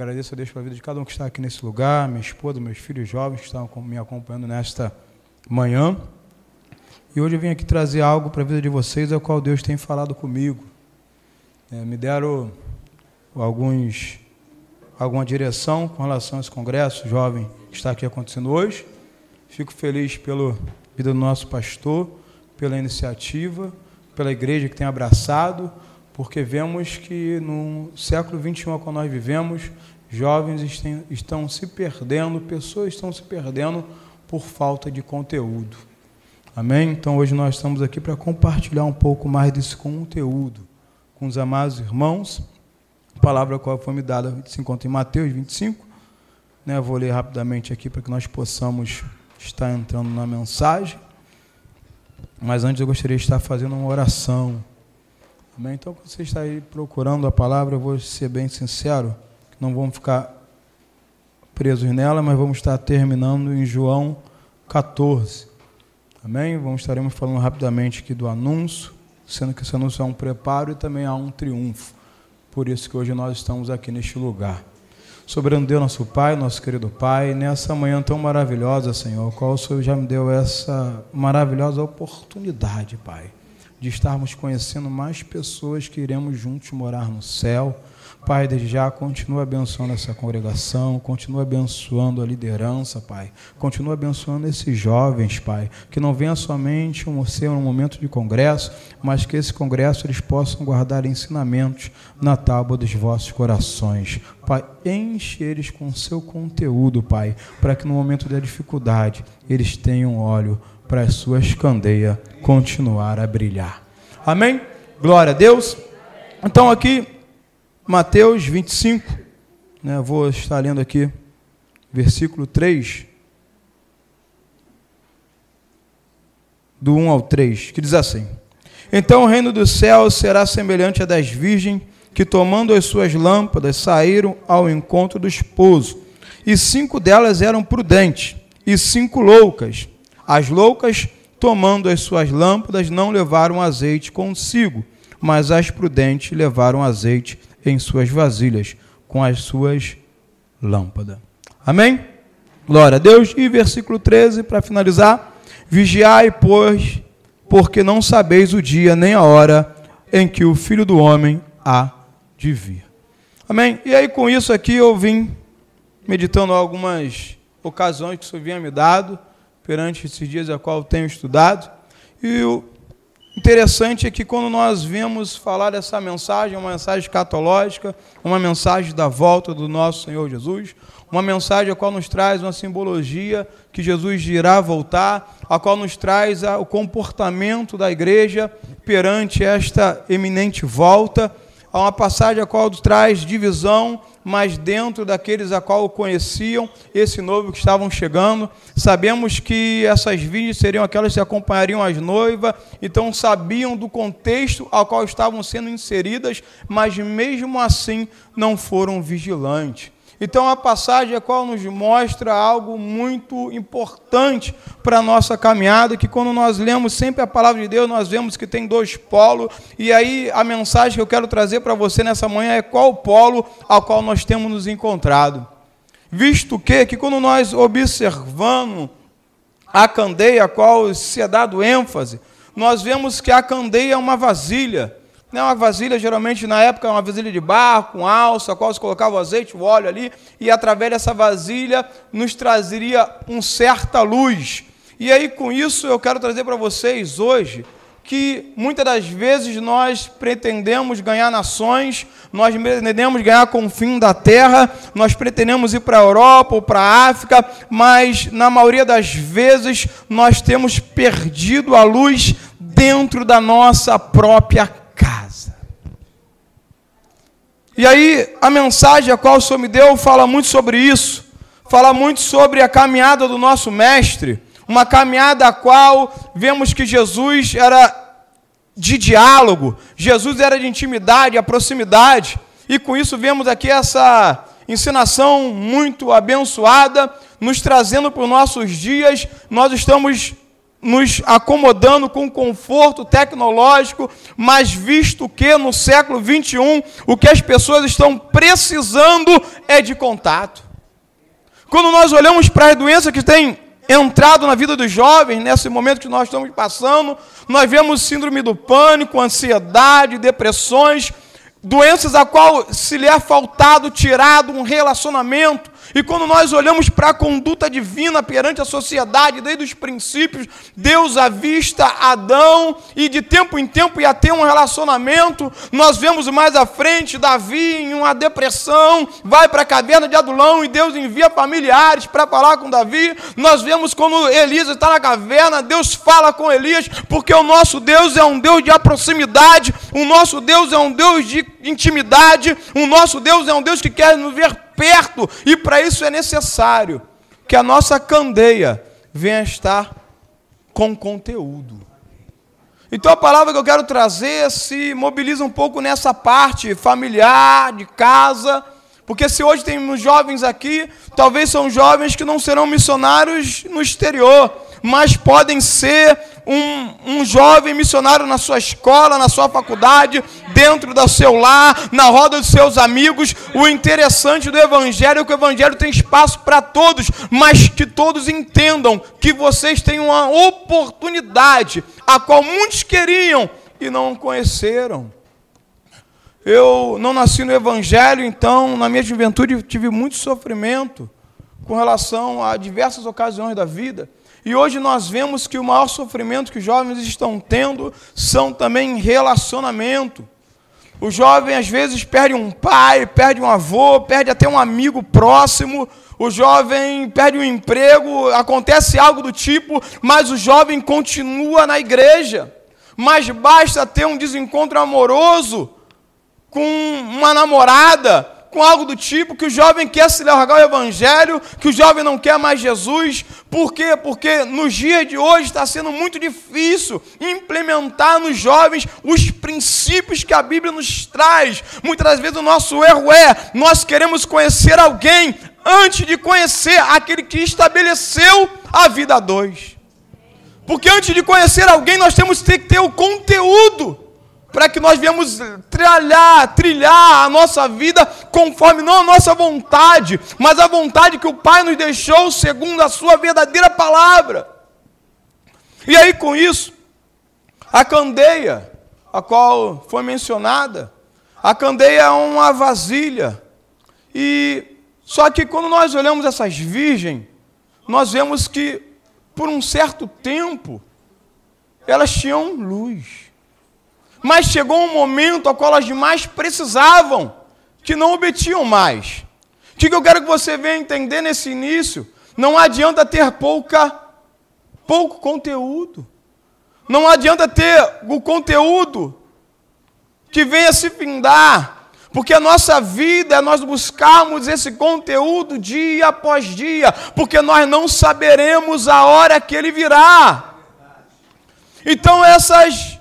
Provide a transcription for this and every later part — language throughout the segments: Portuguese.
Agradeço a Deus pela vida de cada um que está aqui nesse lugar, minha esposa, meus filhos jovens que estão me acompanhando nesta manhã. E hoje eu vim aqui trazer algo para a vida de vocês, ao qual Deus tem falado comigo. Me deram alguma direção com relação a esse congresso jovem que está aqui acontecendo hoje. Fico feliz pela vida do nosso pastor, pela iniciativa, pela igreja que tem abraçado, porque vemos que no século XXI, quando nós vivemos, jovens estão se perdendo, pessoas estão se perdendo por falta de conteúdo. Amém? Então hoje nós estamos aqui para compartilhar um pouco mais desse conteúdo com os amados irmãos. A palavra qual foi me dada se encontra em Mateus 25. Vou ler rapidamente aqui para que nós possamos estar entrando na mensagem. Mas antes eu gostaria de estar fazendo uma oração. Amém? Então, quando você está aí procurando a palavra, eu vou ser bem sincero, que não vamos ficar presos nela, mas vamos estar terminando em João 14. Amém? Estaremos falando rapidamente aqui do anúncio, sendo que esse anúncio é um preparo e também há um triunfo. Por isso que hoje nós estamos aqui neste lugar. Soberano Deus, nosso Pai, nosso querido Pai, nessa manhã tão maravilhosa, Senhor, qual o Senhor já me deu essa maravilhosa oportunidade, Pai, de estarmos conhecendo mais pessoas que iremos juntos morar no céu. Pai, desde já, continua abençoando essa congregação, continua abençoando a liderança, Pai. Continua abençoando esses jovens, Pai, que não venha somente ser um momento de congresso, mas que esse congresso eles possam guardar ensinamentos na tábua dos vossos corações. Pai, enche eles com o seu conteúdo, Pai, para que no momento da dificuldade eles tenham óleo para as suas candeias continuar a brilhar. Amém? Glória a Deus. Então aqui, Mateus 25, vou estar lendo aqui, versículo 3, do 1 ao 3, que diz assim: Então o reino dos céus será semelhante a 10 virgens que, tomando as suas lâmpadas, saíram ao encontro do esposo. E 5 delas eram prudentes, e 5 loucas. As loucas, tomando as suas lâmpadas, não levaram azeite consigo, mas as prudentes levaram azeite em suas vasilhas, com as suas lâmpadas. Amém? Glória a Deus. E versículo 13, para finalizar: Vigiai, pois, porque não sabeis o dia nem a hora em que o Filho do Homem há de vir. Amém? E aí com isso aqui eu vim meditando algumas ocasiões que o Senhor vinha me dado perante esses dias a qual eu tenho estudado. E o interessante é que quando nós vemos falar dessa mensagem, uma mensagem escatológica, uma mensagem da volta do nosso Senhor Jesus, uma mensagem a qual nos traz uma simbologia que Jesus irá voltar, a qual nos traz o comportamento da igreja perante esta eminente volta, há uma passagem a qual traz divisão, mas dentro daqueles a qual o conheciam, esse noivo que estavam chegando. Sabemos que essas virgens seriam aquelas que acompanhariam as noivas, então sabiam do contexto ao qual estavam sendo inseridas, mas mesmo assim não foram vigilantes. Então a passagem a qual nos mostra algo muito importante para a nossa caminhada, que quando nós lemos sempre a palavra de Deus, nós vemos que tem 2 polos, e aí a mensagem que eu quero trazer para você nessa manhã é qual polo ao qual nós temos nos encontrado. Visto que quando nós observamos a candeia a qual se é dado ênfase, nós vemos que a candeia é uma vasilha. Uma vasilha, geralmente, na época, é uma vasilha de barro, com alça, a qual se colocava o azeite, o óleo ali, e através dessa vasilha nos trazeria uma certa luz. E aí, com isso, eu quero trazer para vocês hoje que muitas das vezes nós pretendemos ganhar nações, nós pretendemos ganhar confins da terra, nós pretendemos ir para a Europa ou para a África, mas na maioria das vezes nós temos perdido a luz dentro da nossa própria casa. E aí a mensagem a qual o Senhor me deu fala muito sobre isso, fala muito sobre a caminhada do nosso mestre, uma caminhada a qual vemos que Jesus era de diálogo, Jesus era de intimidade, a proximidade, e com isso vemos aqui essa ensinação muito abençoada, nos trazendo para os nossos dias. Nós estamos nos acomodando com conforto tecnológico, mas visto que no século 21 o que as pessoas estão precisando é de contato. Quando nós olhamos para as doenças que têm entrado na vida dos jovens, nesse momento que nós estamos passando, nós vemos síndrome do pânico, ansiedade, depressões, doenças a qual se lhe é faltado, tirado um relacionamento. E quando nós olhamos para a conduta divina perante a sociedade, desde os princípios, Deus avista Adão e de tempo em tempo ia ter um relacionamento. Nós vemos mais à frente Davi em uma depressão, vai para a caverna de Adulão e Deus envia familiares para falar com Davi. Nós vemos quando Elias está na caverna, Deus fala com Elias, porque o nosso Deus é um Deus de proximidade, o nosso Deus é um Deus de intimidade, o nosso Deus é um Deus que quer nos ver perto, e para isso é necessário que a nossa candeia venha estar com conteúdo. Então a palavra que eu quero trazer se mobiliza um pouco nessa parte familiar, de casa, porque se hoje temos jovens aqui, talvez são jovens que não serão missionários no exterior, mas podem ser um jovem missionário na sua escola, na sua faculdade, dentro do seu lar, na roda dos seus amigos. O interessante do Evangelho é que o Evangelho tem espaço para todos, mas que todos entendam que vocês têm uma oportunidade, a qual muitos queriam e não conheceram. Eu não nasci no Evangelho, então, na minha juventude, tive muito sofrimento com relação a diversas ocasiões da vida. E hoje nós vemos que o maior sofrimento que os jovens estão tendo são também relacionamento. O jovem, às vezes, perde um pai, perde um avô, perde até um amigo próximo. O jovem perde um emprego, acontece algo do tipo, mas o jovem continua na igreja. Mas basta ter um desencontro amoroso com uma namorada, com algo do tipo, que o jovem quer se largar o Evangelho, que o jovem não quer mais Jesus. Por quê? Porque nos dias de hoje está sendo muito difícil implementar nos jovens os princípios que a Bíblia nos traz. Muitas das vezes o nosso erro é, nós queremos conhecer alguém antes de conhecer aquele que estabeleceu a vida a dois. Porque antes de conhecer alguém, nós temos que ter o conteúdo, para que nós venhamos trilhar a nossa vida conforme não a nossa vontade, mas a vontade que o Pai nos deixou segundo a sua verdadeira palavra. E aí com isso, a candeia, a qual foi mencionada, a candeia é uma vasilha. E só que quando nós olhamos essas virgens, nós vemos que por um certo tempo elas tinham luz. Mas chegou um momento ao qual elas demais precisavam, que não obtinham mais. O que eu quero que você venha entender nesse início? Não adianta ter pouco conteúdo. Não adianta ter o conteúdo que venha se findar. Porque a nossa vida é nós buscarmos esse conteúdo dia após dia. Porque nós não saberemos a hora que ele virá. Então essas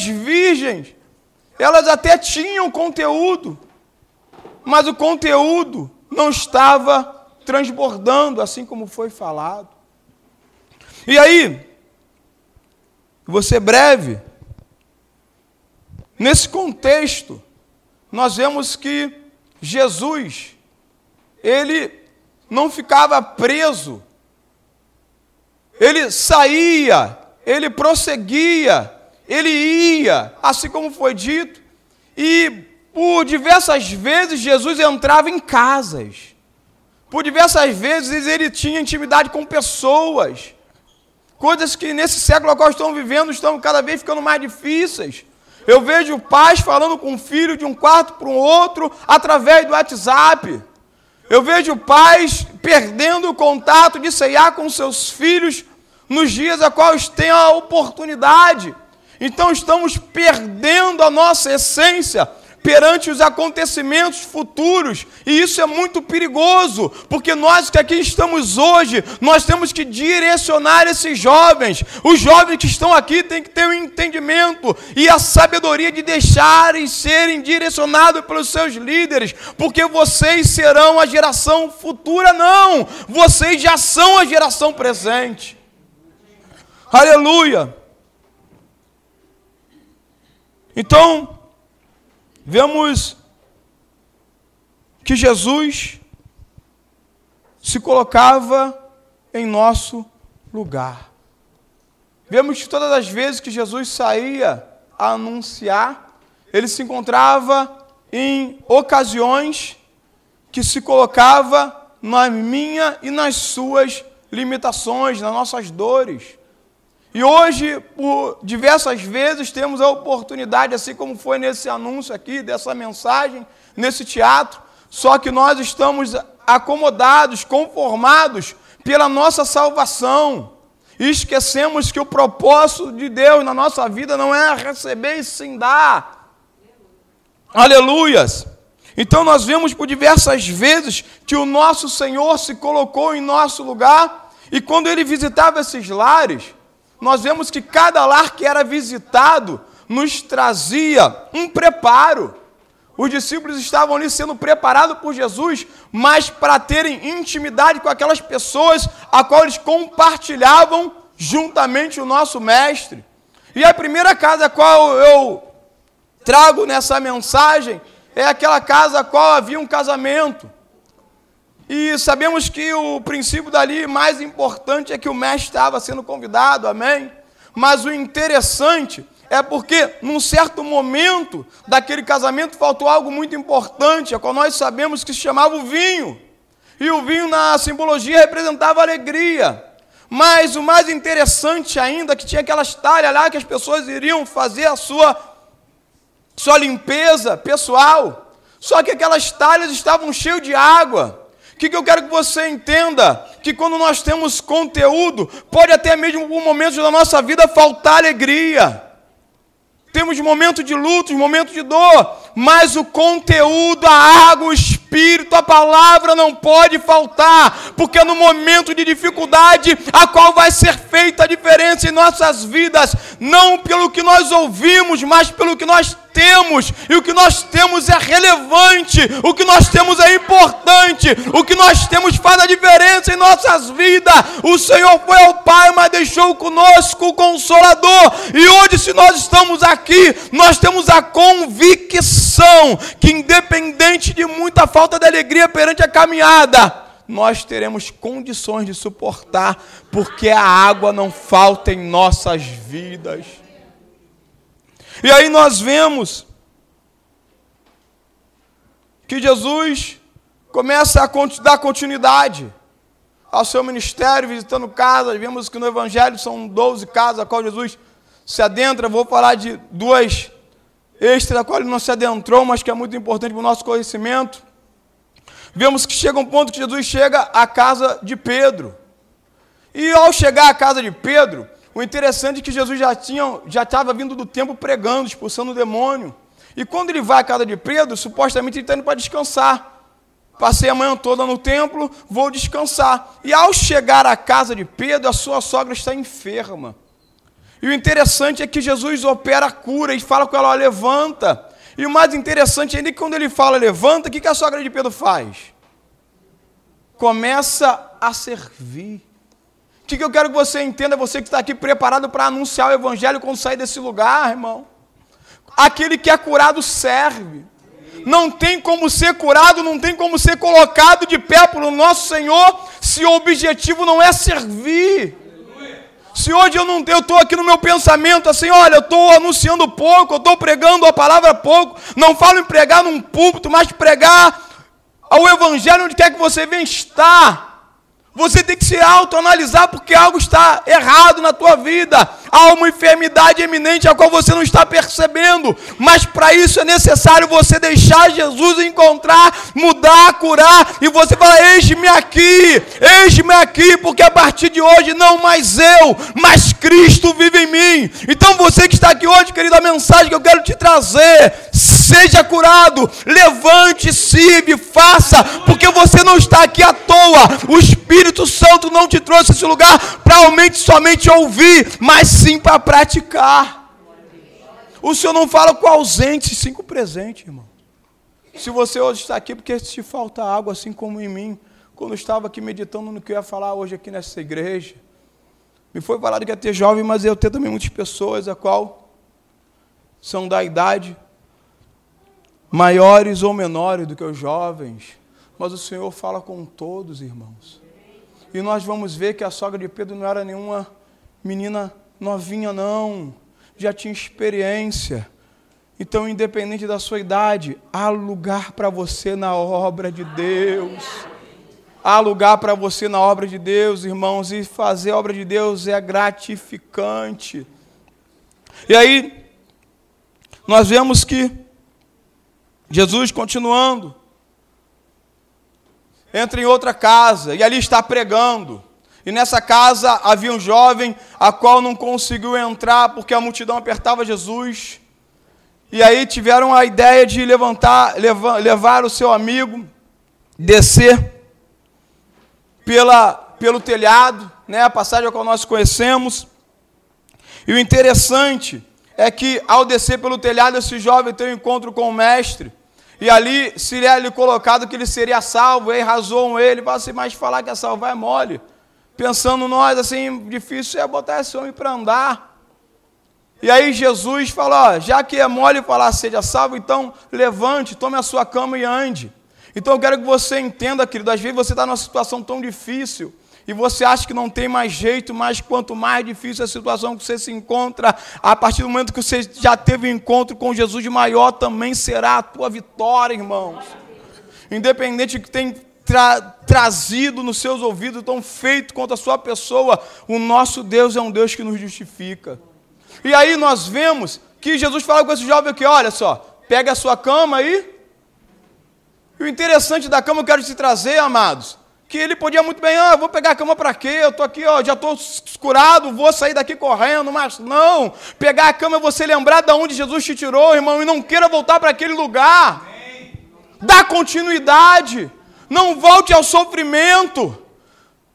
virgens, elas até tinham conteúdo, mas o conteúdo não estava transbordando, assim como foi falado. E aí, vou ser breve, nesse contexto, nós vemos que Jesus, ele não ficava preso, ele saía, ele prosseguia, ele ia, assim como foi dito, e por diversas vezes Jesus entrava em casas. Por diversas vezes ele tinha intimidade com pessoas. Coisas que nesse século ao qual estamos vivendo estão cada vez ficando mais difíceis. Eu vejo pais falando com o filho de um quarto para um outro através do WhatsApp. Eu vejo pais perdendo o contato de ceiar com seus filhos nos dias a quais têm a oportunidade. Então estamos perdendo a nossa essência perante os acontecimentos futuros, e isso é muito perigoso, porque nós que aqui estamos hoje, nós temos que direcionar esses jovens. Os jovens que estão aqui têm que ter o entendimento e a sabedoria de deixarem serem direcionados pelos seus líderes, porque vocês serão a geração futura, não, vocês já são a geração presente. Aleluia! Então, vemos que Jesus se colocava em nosso lugar. Vemos que todas as vezes que Jesus saía a anunciar, ele se encontrava em ocasiões que se colocava na minha e nas suas limitações, nas nossas dores. E hoje, por diversas vezes, temos a oportunidade, assim como foi nesse anúncio aqui, dessa mensagem, nesse teatro, só que nós estamos acomodados, conformados pela nossa salvação. E esquecemos que o propósito de Deus na nossa vida não é receber e sim dar. Aleluias! Então nós vemos por diversas vezes que o nosso Senhor se colocou em nosso lugar, e quando Ele visitava esses lares, nós vemos que cada lar que era visitado nos trazia um preparo. Os discípulos estavam ali sendo preparados por Jesus, mas para terem intimidade com aquelas pessoas a qual eles compartilhavam juntamente o nosso Mestre. E a primeira casa a qual eu trago nessa mensagem é aquela casa a qual havia um casamento. E sabemos que o princípio dali mais importante é que o Mestre estava sendo convidado, amém? Mas o interessante é porque, num certo momento daquele casamento, faltou algo muito importante, a qual nós sabemos que se chamava o vinho. E o vinho, na simbologia, representava alegria. Mas o mais interessante ainda é que tinha aquelas talhas lá que as pessoas iriam fazer a sua limpeza pessoal. Só que aquelas talhas estavam cheias de água. O que eu quero que você entenda? Que quando nós temos conteúdo, pode até mesmo por momentos da nossa vida faltar alegria. Temos momentos de luto, momentos de dor, mas o conteúdo, a água, o Espírito, a palavra não pode faltar, porque é no momento de dificuldade a qual vai ser feita a diferença em nossas vidas, não pelo que nós ouvimos, mas pelo que nós temos, e o que nós temos é relevante, o que nós temos é importante, o que nós temos faz a diferença em nossas vidas. O Senhor foi ao Pai, mas deixou conosco o Consolador, e hoje, se nós estamos aqui, nós temos a convicção que, independente de muita falta de alegria perante a caminhada, nós teremos condições de suportar, porque a água não falta em nossas vidas. E aí nós vemos que Jesus começa a dar continuidade ao seu ministério, visitando casas. Vemos que no Evangelho são 12 casas a qual Jesus se adentra. Vou falar de duas extras a qual ele não se adentrou, mas que é muito importante para o nosso conhecimento. Vemos que chega um ponto que Jesus chega à casa de Pedro. E ao chegar à casa de Pedro, o interessante é que Jesus já estava vindo do templo pregando, expulsando o demônio. E quando ele vai à casa de Pedro, supostamente ele está indo para descansar. Passei a manhã toda no templo, vou descansar. E ao chegar à casa de Pedro, a sua sogra está enferma. E o interessante é que Jesus opera a cura e fala com ela, ó, levanta. E o mais interessante ainda é que quando ele fala levanta, o que a sogra de Pedro faz? Começa a servir. O que eu quero que você entenda, você que está aqui preparado para anunciar o Evangelho quando sair desse lugar, irmão? Aquele que é curado serve. Não tem como ser curado, não tem como ser colocado de pé pelo nosso Senhor, se o objetivo não é servir. Se hoje eu estou aqui no meu pensamento assim, olha, eu estou anunciando pouco, eu estou pregando a palavra pouco, não falo em pregar num púlpito, mas pregar ao Evangelho onde quer que você venha estar. Você tem que se autoanalisar porque algo está errado na tua vida. Há uma enfermidade eminente a qual você não está percebendo. Mas para isso é necessário você deixar Jesus encontrar, mudar, curar. E você fala, eis-me aqui, porque a partir de hoje não mais eu, mas Cristo vive em mim. Então você que está aqui hoje, querido, a mensagem que eu quero te trazer, seja curado, levante, sirve, faça, porque você não está aqui à toa. O Espírito Santo não te trouxe esse lugar para somente ouvir, mas sim para praticar. O Senhor não fala com ausente, sim com presente, irmão. Se você hoje está aqui porque te falta água, assim como em mim, quando eu estava aqui meditando no que eu ia falar hoje aqui nessa igreja, Me foi falado que ia ter jovem, mas eu tenho também muitas pessoas a qual são da idade maiores ou menores do que os jovens. Mas o Senhor fala com todos, irmãos. E nós vamos ver que a sogra de Pedro não era nenhuma menina novinha, não. Já tinha experiência. Então, independente da sua idade, há lugar para você na obra de Deus. Há lugar para você na obra de Deus, irmãos. E fazer a obra de Deus é gratificante. E aí, nós vemos que Jesus, continuando, entra em outra casa e ali está pregando. E nessa casa havia um jovem a qual não conseguiu entrar porque a multidão apertava Jesus. E aí tiveram a ideia de levar o seu amigo, descer pelo telhado, né, a passagem a qual nós conhecemos. E o interessante é que ao descer pelo telhado, esse jovem tem um encontro com o mestre. E ali se lhe colocado que ele seria salvo, e aí rasou ele, fala assim, mas falar que é salvar é mole. Pensando nós, assim, difícil é botar esse homem para andar. E aí Jesus fala, ó, já que é mole falar seja salvo, então levante, tome a sua cama e ande. Então eu quero que você entenda, querido, às vezes você está numa situação tão difícil, e você acha que não tem mais jeito, mas quanto mais difícil a situação que você se encontra, a partir do momento que você já teve um encontro com Jesus, maior também será a tua vitória, irmãos. Independente do que tem trazido nos seus ouvidos, tão feito contra a sua pessoa, o nosso Deus é um Deus que nos justifica. E aí nós vemos que Jesus fala com esse jovem aqui, olha só, pega a sua cama aí. E o interessante da cama eu quero te trazer, amados, que ele podia muito bem, vou pegar a cama para quê? Eu estou aqui, já estou curado, vou sair daqui correndo, mas não. Pegar a cama é você lembrar de onde Jesus te tirou, irmão, e não queira voltar para aquele lugar. Dá continuidade. Não volte ao sofrimento.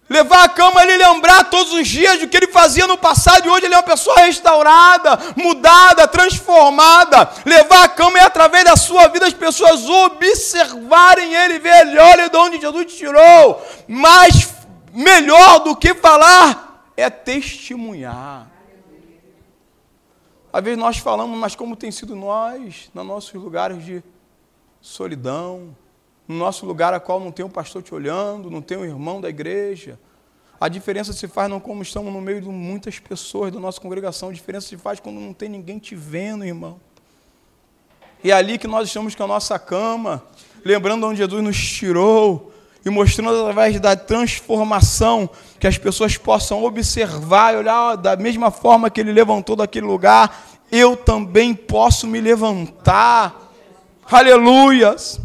Levar a cama, ele lembrar todos os dias do que ele fazia no passado, e hoje ele é uma pessoa restaurada, mudada, transformada. Levar a cama é através da sua vida as pessoas observarem ele, ver, olha de onde Jesus te tirou. Mas melhor do que falar é testemunhar. Às vezes nós falamos, mas como tem sido nós, nos nossos lugares de solidão, no nosso lugar a qual não tem um pastor te olhando, não tem um irmão da igreja. A diferença se faz não como estamos no meio de muitas pessoas da nossa congregação, a diferença se faz quando não tem ninguém te vendo, irmão. E é ali que nós estamos com a nossa cama, lembrando onde Jesus nos tirou e mostrando através da transformação que as pessoas possam observar e olhar da mesma forma que ele levantou daquele lugar, eu também posso me levantar. Aleluias!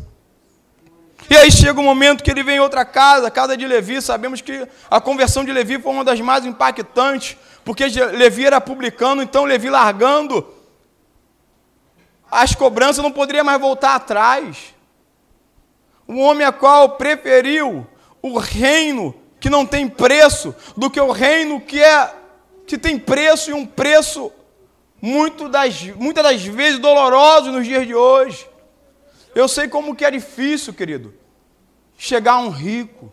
E aí chega um momento que ele vem em outra casa, a casa de Levi. Sabemos que a conversão de Levi foi uma das mais impactantes, porque Levi era publicano, então Levi largando as cobranças não poderia mais voltar atrás. Um homem a qual preferiu o reino que não tem preço do que o reino que tem preço, e um preço muitas das vezes doloroso nos dias de hoje. Eu sei como que é difícil, querido, chegar a um rico.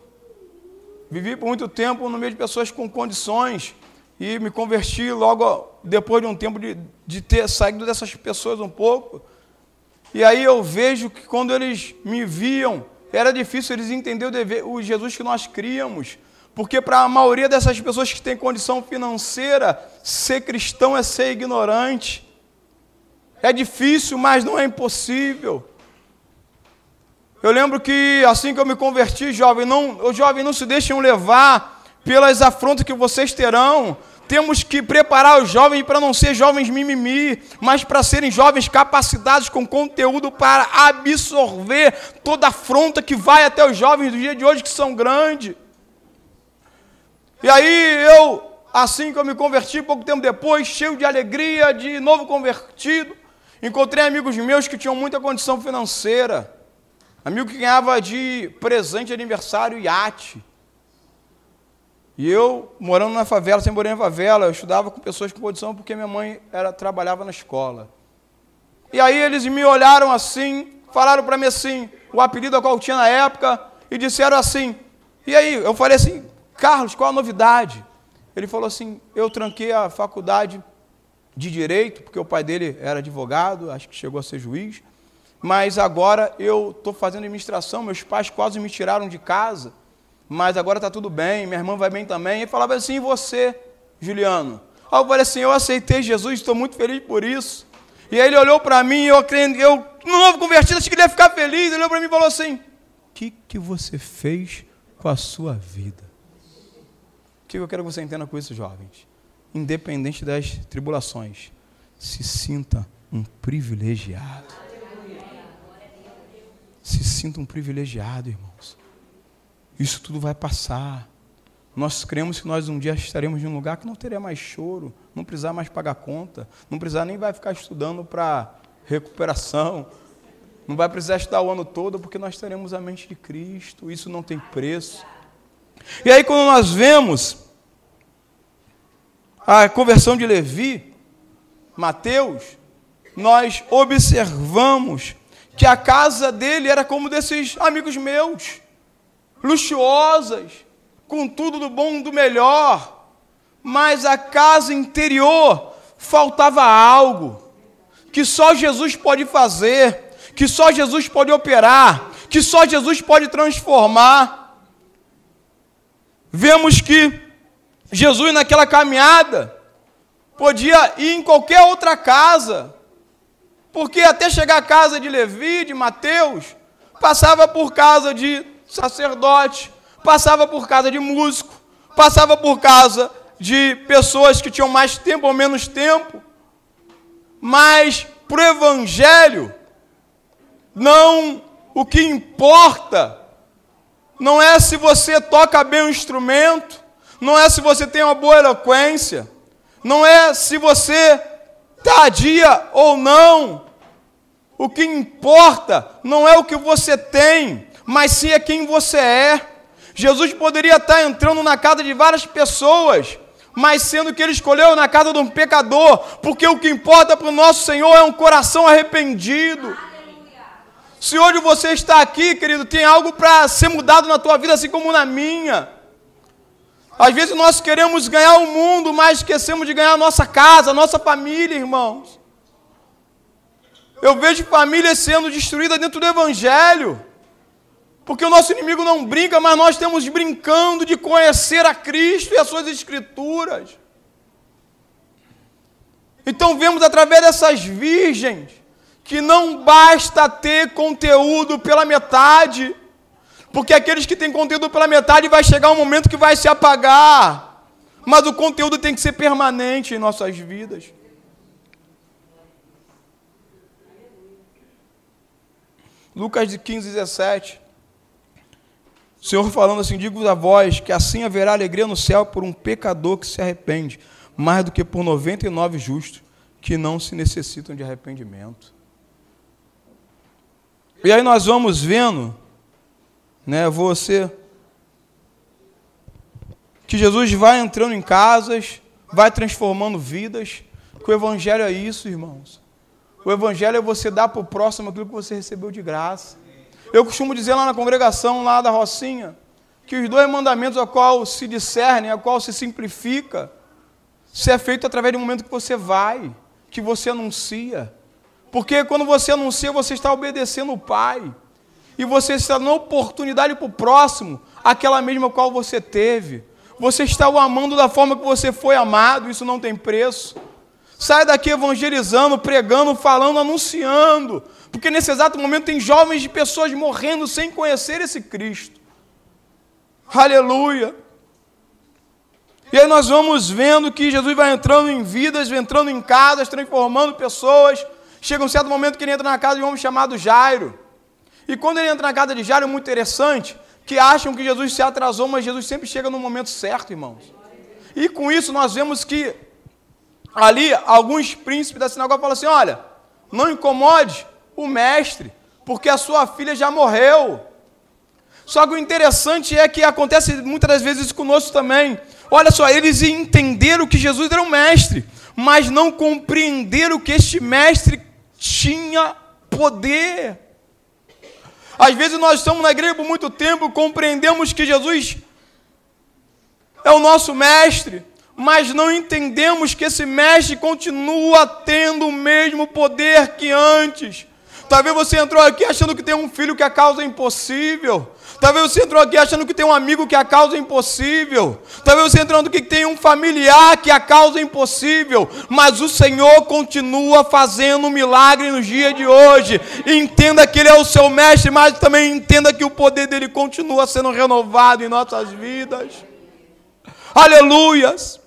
Vivi por muito tempo no meio de pessoas com condições e me converti logo depois de um tempo de ter saído dessas pessoas um pouco. E aí eu vejo que quando eles me viam, era difícil eles entenderem o Jesus que nós criamos. Porque para a maioria dessas pessoas que têm condição financeira, ser cristão é ser ignorante. É difícil, mas não é impossível. Eu lembro que assim que eu me converti, os jovens não se deixem levar pelas afrontas que vocês terão. Temos que preparar os jovens para não ser jovens mimimi, mas para serem jovens capacitados com conteúdo para absorver toda a afronta que vai até os jovens do dia de hoje, que são grandes. E aí assim que eu me converti, pouco tempo depois, cheio de alegria, de novo convertido, encontrei amigos meus que tinham muita condição financeira. Amigo que ganhava de presente de aniversário iate. E eu, morando na favela, sempre morei na favela, eu estudava com pessoas com condição porque minha mãe trabalhava na escola. E aí eles me olharam assim, falaram para mim assim, o apelido a qual eu tinha na época, e disseram assim, e aí? Eu falei assim, Carlos, qual a novidade? Ele falou assim, eu tranquei a faculdade de Direito, porque o pai dele era advogado, acho que chegou a ser juiz, mas agora eu estou fazendo administração, meus pais quase me tiraram de casa, mas agora está tudo bem, minha irmã vai bem também. Ele falava assim, e você, Juliano? Aí eu falei assim, eu aceitei Jesus, estou muito feliz por isso. E aí ele olhou para mim, eu novo convertido, achei que ele ia ficar feliz, ele olhou para mim e falou assim, o que você fez com a sua vida? O que eu quero que você entenda com isso, jovens? Independente das tribulações, se sinta um privilegiado. Se sinta um privilegiado, irmãos. Isso tudo vai passar. Nós cremos que nós um dia estaremos em um lugar que não terá mais choro, não precisar mais pagar conta, não precisar nem vai ficar estudando para recuperação, não vai precisar estudar o ano todo, porque nós teremos a mente de Cristo, isso não tem preço. E aí quando nós vemos a conversão de Levi, Mateus, nós observamos que a casa dele era como desses amigos meus, luxuosas, com tudo do bom e do melhor, mas a casa interior faltava algo que só Jesus pode fazer, que só Jesus pode operar, que só Jesus pode transformar. Vemos que Jesus naquela caminhada podia ir em qualquer outra casa, porque até chegar à casa de Levi, de Mateus, passava por casa de sacerdote, passava por casa de músico, passava por casa de pessoas que tinham mais tempo ou menos tempo, mas para o Evangelho, o que importa não é se você toca bem o instrumento, não é se você tem uma boa eloquência, não é se você está a dia ou não. O que importa não é o que você tem, mas sim é quem você é. Jesus poderia estar entrando na casa de várias pessoas, mas sendo que ele escolheu na casa de um pecador, porque o que importa para o nosso Senhor é um coração arrependido. Se hoje você está aqui, querido, tem algo para ser mudado na tua vida, assim como na minha. Às vezes nós queremos ganhar o mundo, mas esquecemos de ganhar a nossa casa, a nossa família, irmãos. Eu vejo famílias sendo destruídas dentro do Evangelho, porque o nosso inimigo não brinca, mas nós estamos brincando de conhecer a Cristo e as suas Escrituras. Então vemos através dessas virgens que não basta ter conteúdo pela metade, porque aqueles que têm conteúdo pela metade vai chegar um momento que vai se apagar, mas o conteúdo tem que ser permanente em nossas vidas. Lucas 15, 17. O Senhor falando assim, digo a vós, que assim haverá alegria no céu por um pecador que se arrepende, mais do que por 99 justos, que não se necessitam de arrependimento. E aí nós vamos vendo, que Jesus vai entrando em casas, vai transformando vidas, que o Evangelho é isso, irmãos. O Evangelho é você dar para o próximo aquilo que você recebeu de graça. Eu costumo dizer lá na congregação, lá da Rocinha, que os 2 mandamentos a qual se discerne, a qual se simplifica, se é feito através do momento que você vai, que você anuncia. Porque quando você anuncia, você está obedecendo o Pai. E você está dando oportunidade para o próximo, aquela mesma qual você teve. Você está o amando da forma que você foi amado, isso não tem preço. Sai daqui evangelizando, pregando, falando, anunciando. Porque nesse exato momento tem jovens de pessoas morrendo sem conhecer esse Cristo. Aleluia. E aí nós vamos vendo que Jesus vai entrando em vidas, vai entrando em casas, transformando pessoas. Chega um certo momento que ele entra na casa de um homem chamado Jairo. E quando ele entra na casa de Jairo, é muito interessante, que acham que Jesus se atrasou, mas Jesus sempre chega no momento certo, irmãos. E com isso nós vemos que ali, alguns príncipes da sinagoga falam assim, olha, não incomode o mestre, porque a sua filha já morreu. Só que o interessante é que acontece muitas das vezes isso conosco também. Olha só, eles entenderam que Jesus era um mestre, mas não compreenderam que este mestre tinha poder. Às vezes nós estamos na igreja por muito tempo, compreendemos que Jesus é o nosso mestre, mas não entendemos que esse mestre continua tendo o mesmo poder que antes. Talvez você entrou aqui achando que tem um filho que a causa é impossível. Talvez você entrou aqui achando que tem um amigo que a causa é impossível. Talvez você entrou aqui que tem um familiar que a causa é impossível. Mas o Senhor continua fazendo um milagre nos dias de hoje. Entenda que Ele é o seu mestre, mas também entenda que o poder dEle continua sendo renovado em nossas vidas. Aleluias!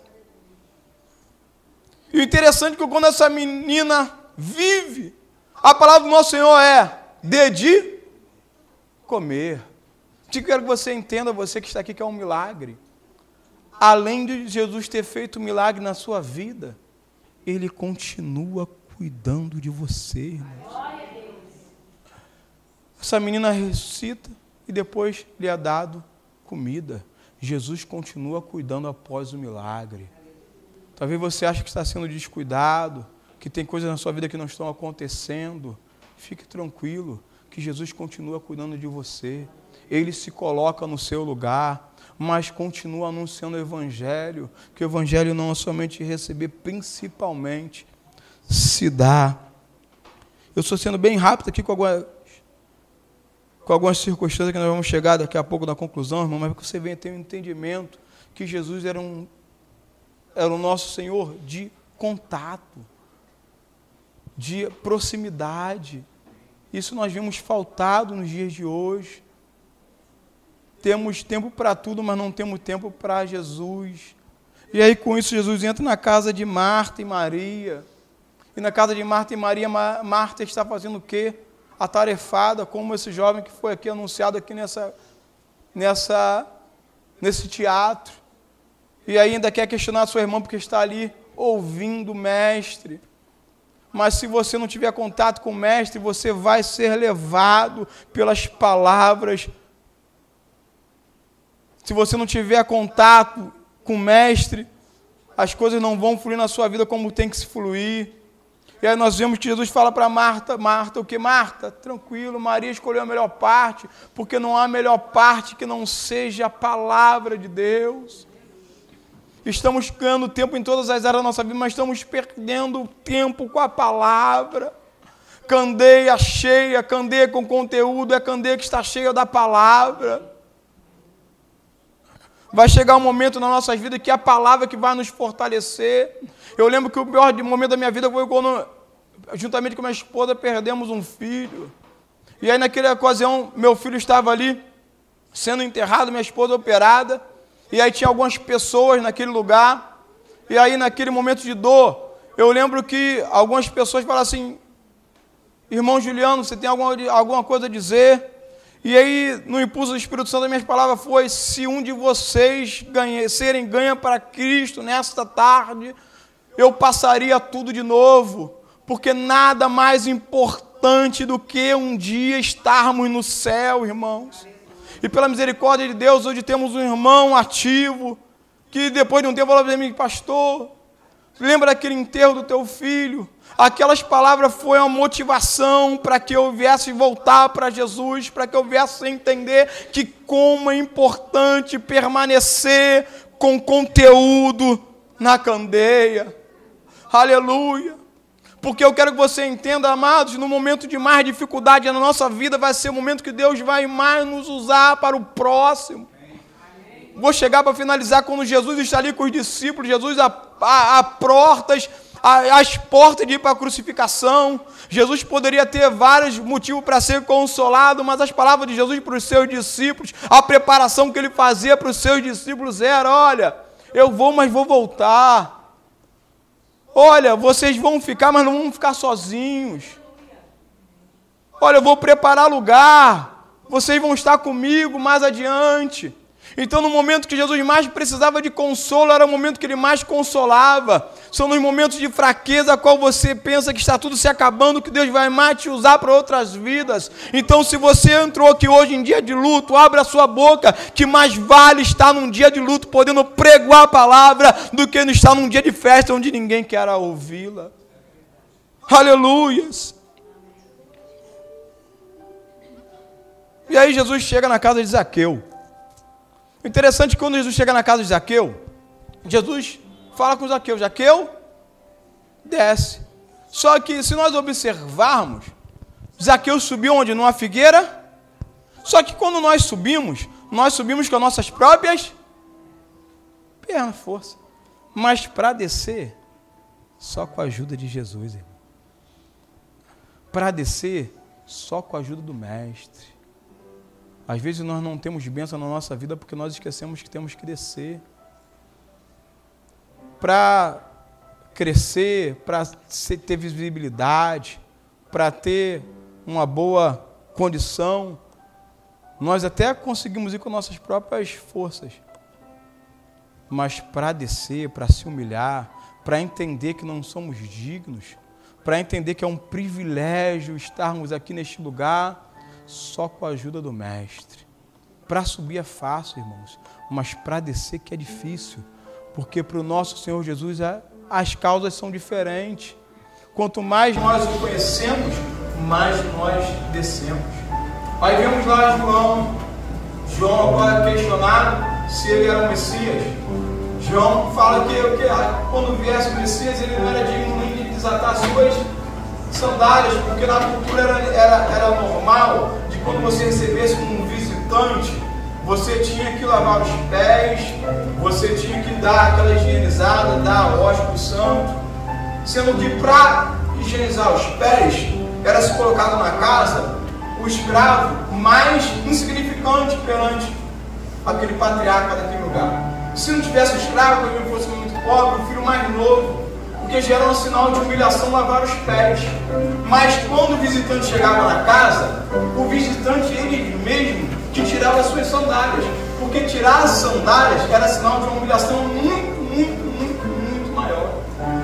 E o interessante é que quando essa menina vive, a palavra do nosso Senhor é: dê de comer. Eu quero que você entenda, você que está aqui, que é um milagre. Além de Jesus ter feito um milagre na sua vida, Ele continua cuidando de você, irmãos. Essa menina ressuscita e depois lhe é dado comida. Jesus continua cuidando após o milagre. Talvez você ache que está sendo descuidado, que tem coisas na sua vida que não estão acontecendo. Fique tranquilo, que Jesus continua cuidando de você. Ele se coloca no seu lugar, mas continua anunciando o Evangelho, que o Evangelho não é somente receber, principalmente se dá. Eu estou sendo bem rápido aqui com algumas circunstâncias que nós vamos chegar daqui a pouco na conclusão, irmão, mas que você venha ter um entendimento que Jesus era o nosso Senhor de contato, de proximidade. Isso nós vimos faltado nos dias de hoje. Temos tempo para tudo, mas não temos tempo para Jesus. E aí, com isso, Jesus entra na casa de Marta e Maria. E na casa de Marta e Maria, Marta está fazendo o quê? Atarefada, como esse jovem que foi aqui anunciado aqui nesse teatro. E ainda quer questionar a sua irmã porque está ali ouvindo o mestre. Mas se você não tiver contato com o mestre, você vai ser levado pelas palavras. Se você não tiver contato com o mestre, as coisas não vão fluir na sua vida como tem que se fluir. E aí nós vemos que Jesus fala para Marta: Marta, o que? Marta, tranquilo, Maria escolheu a melhor parte, porque não há melhor parte que não seja a palavra de Deus. Estamos ganhando tempo em todas as áreas da nossa vida, mas estamos perdendo tempo com a palavra. Candeia cheia, candeia com conteúdo, é candeia que está cheia da palavra. Vai chegar um momento na nossa vida que é a palavra que vai nos fortalecer. Eu lembro que o pior momento da minha vida foi quando, juntamente com minha esposa, perdemos um filho. E aí, naquela ocasião, meu filho estava ali, sendo enterrado, minha esposa operada. E aí tinha algumas pessoas naquele lugar. E aí, naquele momento de dor, eu lembro que algumas pessoas falaram assim: irmão Juliano, você tem alguma coisa a dizer? E aí, no impulso do Espírito Santo, as minhas palavras foi: se um de vocês serem ganha para Cristo nesta tarde, eu passaria tudo de novo, porque nada mais importante do que um dia estarmos no céu, irmãos. E pela misericórdia de Deus, hoje temos um irmão ativo, que depois de um tempo falou para mim: pastor, lembra daquele enterro do teu filho? Aquelas palavras foi uma motivação para que eu viesse voltar para Jesus, para que eu viesse entender que como é importante permanecer com conteúdo na candeia. Aleluia! Porque eu quero que você entenda, amados, no momento de mais dificuldade na nossa vida, vai ser o momento que Deus vai mais nos usar para o próximo. Vou chegar para finalizar quando Jesus está ali com os discípulos, Jesus às portas de ir para a crucificação. Jesus poderia ter vários motivos para ser consolado, mas as palavras de Jesus para os seus discípulos, a preparação que ele fazia para os seus discípulos era: olha, eu vou, mas vou voltar. Olha, vocês vão ficar, mas não vão ficar sozinhos. Olha, eu vou preparar lugar, vocês vão estar comigo mais adiante. Então, no momento que Jesus mais precisava de consolo, era o momento que Ele mais consolava. São nos momentos de fraqueza, a qual você pensa que está tudo se acabando, que Deus vai mais te usar para outras vidas. Então, se você entrou aqui hoje em dia de luto, abra a sua boca, que mais vale estar num dia de luto, podendo pregoar a palavra, do que estar num dia de festa, onde ninguém quer ouvi-la. Aleluias! E aí Jesus chega na casa de Zaqueu. Interessante que quando Jesus chega na casa de Zaqueu, Jesus fala com Zaqueu. Zaqueu, desce. Só que se nós observarmos, Zaqueu subiu onde? Numa figueira. Só que quando nós subimos com as nossas próprias pernas, força. Mas para descer, só com a ajuda de Jesus, irmão. Para descer, só com a ajuda do Mestre. Às vezes nós não temos bênção na nossa vida porque nós esquecemos que temos que descer. Para crescer, para ter visibilidade, para ter uma boa condição, nós até conseguimos ir com nossas próprias forças. Mas para descer, para se humilhar, para entender que não somos dignos, para entender que é um privilégio estarmos aqui neste lugar, só com a ajuda do Mestre. Para subir é fácil, irmãos, mas para descer que é difícil, porque para o nosso Senhor Jesus as causas são diferentes. Quanto mais nós o conhecemos, mais nós descemos. Aí vemos lá João agora questionado se ele era o Messias. João fala que quando viesse o Messias, ele não era digno nem de desatar as suas sandálias, porque na cultura era normal de quando você recebesse um visitante, você tinha que lavar os pés, você tinha que dar aquela higienizada, dar a hóstia do santo, sendo que para higienizar os pés, era se colocado na casa o escravo mais insignificante perante aquele patriarca daquele lugar. Se não tivesse escravo, ele fosse muito pobre, o filho mais novo, porque já era um sinal de humilhação lavar os pés. Mas quando o visitante chegava na casa, o visitante ele mesmo que tirava as suas sandálias, porque tirar as sandálias era sinal de uma humilhação muito maior.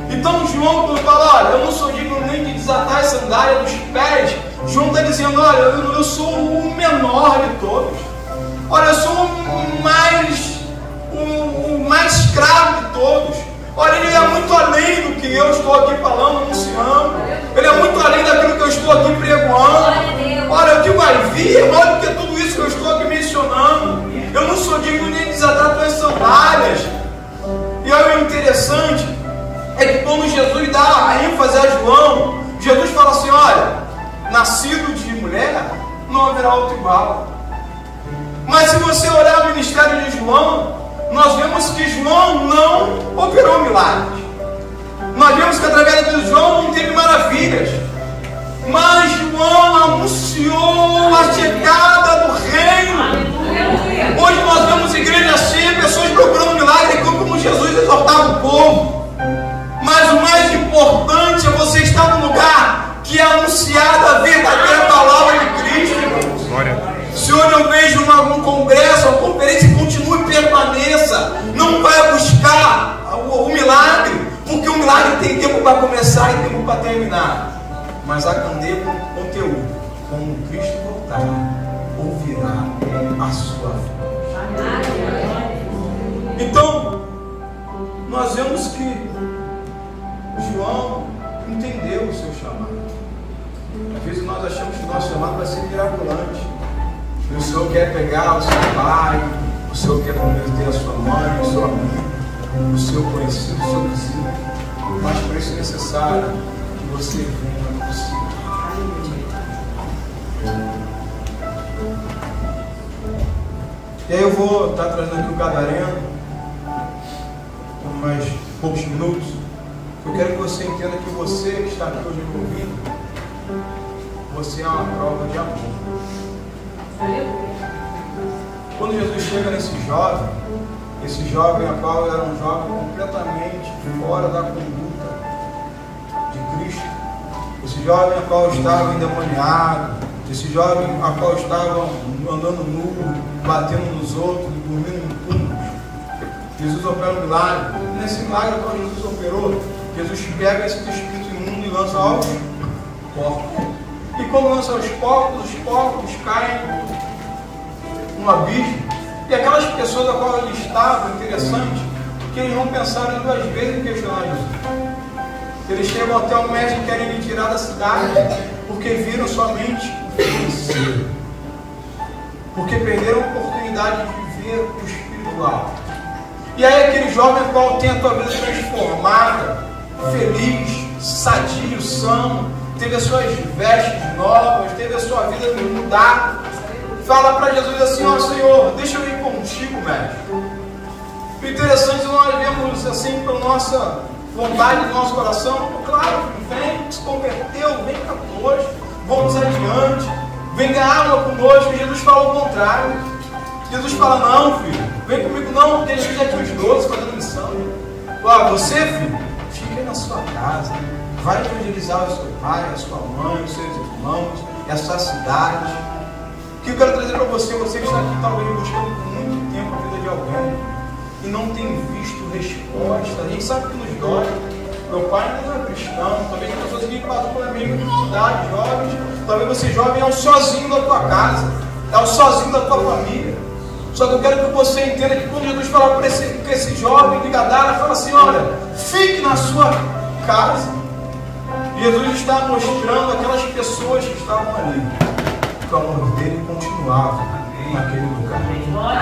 Então João, quando fala, olha, eu não sou digno nem de desatar as sandálias dos pés, João está dizendo, olha, eu sou o menor de todos. Olha, eu sou o mais escravo de todos. Olha, ele é muito além do que eu estou aqui falando, anunciando. Ele é muito além daquilo que eu estou aqui pregoando. Olha, o que vai vir, olha do que tudo isso que eu estou aqui mencionando. Eu não sou digno nem de desatar tuas sandálias. E olha, o interessante é que quando Jesus dá a ênfase a João, Jesus fala assim, olha, nascido de mulher, não haverá outro igual. Mas se você olhar o ministério de João, nós vemos que João não operou milagres. Nós vemos que através de João não teve maravilhas. Mas João anunciou a chegada do reino. Hoje nós vemos igreja cheia, pessoas procurando milagre, como Jesus exortava o povo. Mas o mais importante é você estar no lugar que é anunciada a verdadeira palavra de Cristo, irmãos. Glória a Deus. Se hoje eu vejo um congresso, uma conferência, continue e permaneça. Não vai buscar o milagre, porque o milagre tem tempo para começar e tempo para terminar. Mas a candeia com conteúdo, quando Cristo voltar, ouvirá a sua voz. Então, nós vemos que João entendeu o seu chamado. Às vezes nós achamos que o nosso chamado vai ser mirabolante. E o Senhor quer pegar o seu pai, o Senhor quer converter a sua mãe, o seu amigo, o seu conhecido, o seu vizinho. Mas por isso é necessário que você venha ao Senhor. E aí eu vou estar trazendo aqui o Gadareno, por mais poucos minutos. Eu quero que você entenda que você que está aqui hoje me ouvindo, você é uma prova de amor. Quando Jesus chega nesse jovem a qual era um jovem completamente fora da conduta de Cristo, esse jovem a qual estava endemoniado, esse jovem a qual estava andando nu, batendo nos outros, dormindo em túmulos, Jesus opera um milagre. Nesse milagre a qual Jesus operou, Jesus pega esse espírito imundo e lança aos porcos. E quando lança os porcos caem no abismo. E aquelas pessoas a qual ele estava, interessante, que eles não pensaram duas vezes em questionar Jesus. Eles chegam até o mestre e querem lhe tirar da cidade, porque viram somente o financeiro. Porque perderam a oportunidade de ver o espiritual. E aí aquele jovem qual tem a tua vida transformada, feliz, sadio, são, teve as suas vestes novas, teve a sua vida mudada, fala para Jesus assim: ó Senhor, deixa eu ir contigo, mestre. O interessante é nós vemos assim pela nossa vontade do nosso coração, claro, vem, se converteu, vem cá conosco, vamos adiante, vem ganhar aula conosco. E Jesus fala o contrário. Jesus fala: não, filho, vem comigo não, porque Jesus já tinha os 12 fazendo missão. Você, filho, fica aí na sua casa, vai evangelizar o seu pai, a sua mãe, os seus irmãos, a sua cidade. O que eu quero trazer para você, você que está aqui talvez buscando por muito tempo a vida de alguém e não tem visto resposta, a gente sabe que nos dói. Meu pai não é cristão, talvez tem pessoas que passam por mesma dificuldade, jovens, talvez você jovem é o sozinho da tua casa, é o sozinho da tua família. Só que eu quero que você entenda que quando Jesus fala para esse jovem de Gadara, fala assim: olha, fique na sua casa. Jesus está mostrando aquelas pessoas que estavam ali que o amor dele continuava naquele lugar.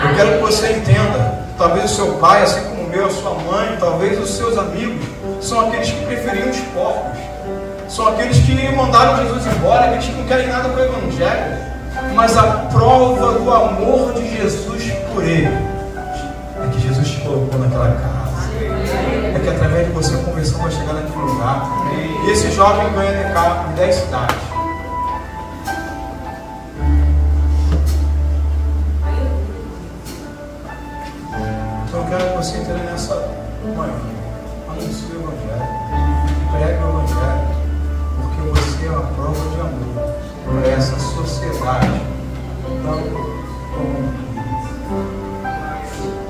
Eu quero que você entenda, talvez o seu pai, assim como o meu, a sua mãe, talvez os seus amigos, são aqueles que preferiam os porcos, são aqueles que mandaram Jesus embora, aqueles que não querem nada com o Evangelho, mas a prova do amor de Jesus por ele é que Jesus te colocou naquela casa, é que através de você a conversão vai chegar naquele lugar. E esse jovem ganha de cá em 10 cidades. Então eu quero que você entre nessa manhã, anuncie o Evangelho, pregue o Evangelho, porque você é uma prova de amor para essa sociedade, tanto como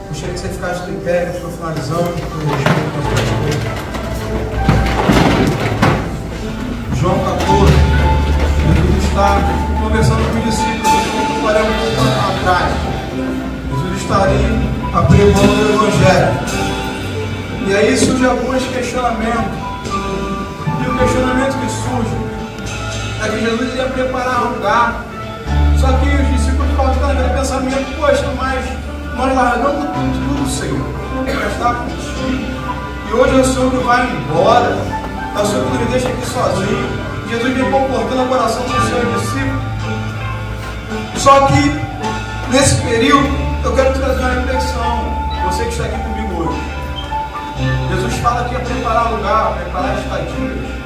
gostaria que você ficasse de pé, eu estou finalizando, por respeito às pessoas. João 14, Jesus está conversando com os discípulos, eu falei um pouco atrás. Jesus está ali apregando o Evangelho. E aí surge alguns questionamentos. E o questionamento que surge é que Jesus ia preparar um lugar. Só que os discípulos falam naquele pensamento: poxa, mas nós largamos tudo, Senhor, para estar contigo. E hoje é o Senhor que vai embora. É o Senhor que nos deixa aqui sozinho. Jesus vem confortando o coração dos seus discípulos. Só que nesse período eu quero trazer uma reflexão. Você que está aqui comigo hoje, Jesus fala que ia preparar lugar, preparar estadias.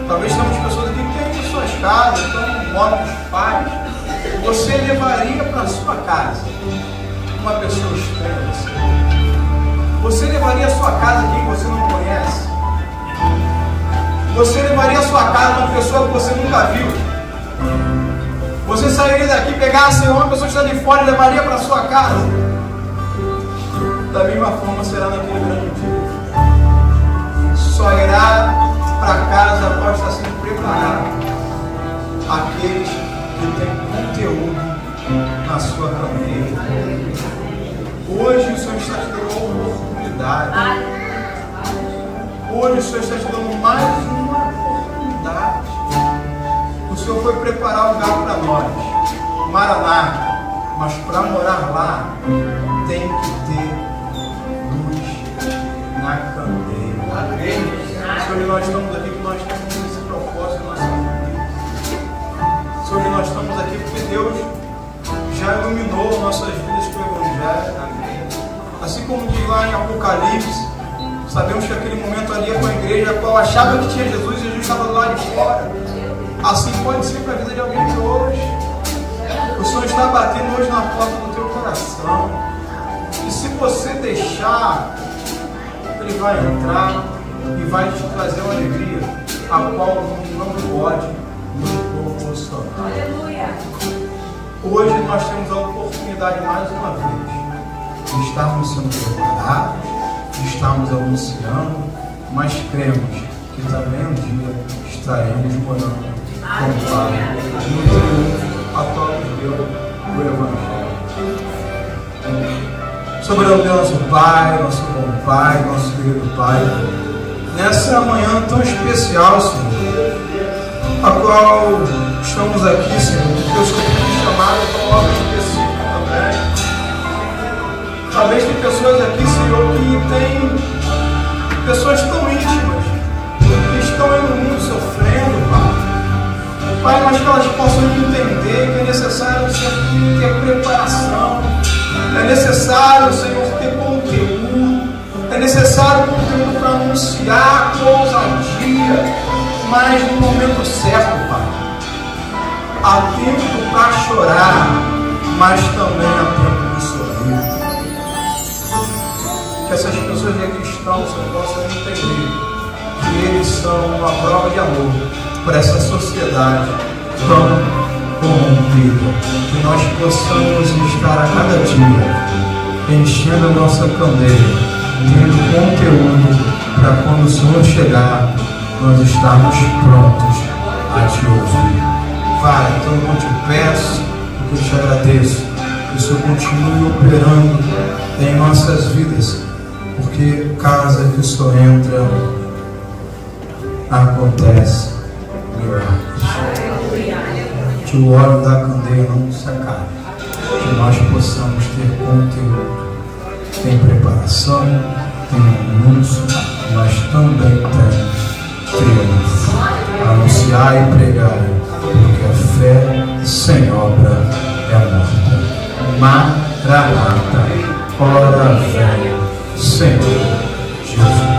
Talvez temos pessoas aqui que têm suas casas, então moram com os pais. Você levaria para a sua casa uma pessoa estranha a você? Você levaria a sua casa quem você não conhece? Você levaria a sua casa uma pessoa que você nunca viu? Você sairia daqui, pegasse uma pessoa que está de fora e levaria para a sua casa? Da mesma forma será naquele grande dia. Só irá para casa após estar sendo preparado aqueles que têm conteúdo na sua caminhada. Hoje o Senhor está te dando uma oportunidade. Hoje o Senhor está te dando mais uma oportunidade. O Senhor foi preparar um lugar para nós, Maraná, mas para morar lá tem que ter luz na candeia. Amém? Senhor, nós estamos aqui porque nós temos esse propósito na nossa vida. Senhor, nós estamos aqui porque Deus já iluminou nossas vidas com o Evangelho. Assim como diz lá em Apocalipse, sabemos que aquele momento ali é com a igreja a qual achava que tinha Jesus e Jesus estava do lado de fora. Assim pode ser para a vida de alguém de hoje. O Senhor está batendo hoje na porta do teu coração. E se você deixar, Ele vai entrar e vai te trazer uma alegria a qual o mundo não pode nos proporcionar. Aleluia! Hoje nós temos a oportunidade mais uma vez de estarmos sendo preparados, de estarmos anunciando, mas cremos que também um dia estaremos morando com o Pai no triunfo a qual nos deu o Evangelho. Soberano Deus, nosso Pai, nosso bom Pai, nosso querido Pai, nessa manhã tão especial, Senhor, a qual estamos aqui, Senhor, Deus, que nos chamaram para uma obra específica também, Talvez tem pessoas aqui, Senhor, que tem pessoas tão íntimas, que estão aí no mundo sofrendo, Pai. Pai, mas que elas possam entender que é necessário, Senhor, ter preparação, é necessário, Senhor, ter conteúdo, é necessário conteúdo para anunciar com ousadia, mas no momento certo, Pai. Há tempo para chorar, mas também há tempo de sorrir. Que essas pessoas que aqui estão, Senhor, possam entender que eles são uma prova de amor para essa sociedade tão corrompida. Que nós possamos estar a cada dia enchendo a nossa candeia, tendo conteúdo para quando o Senhor chegar, nós estarmos prontos a te ouvir. Pai, então eu te peço, eu te agradeço, que o Senhor continue operando em nossas vidas, porque casa que o Senhor entra, acontece milagres. Que o óleo da candeia não se acabe, que nós possamos ter conteúdo, tem preparação, tem anúncio, mas também tem triunfo. Anunciar e pregar, porque a fé sem obra é morta. Maranata, ora vem, Senhor Jesus.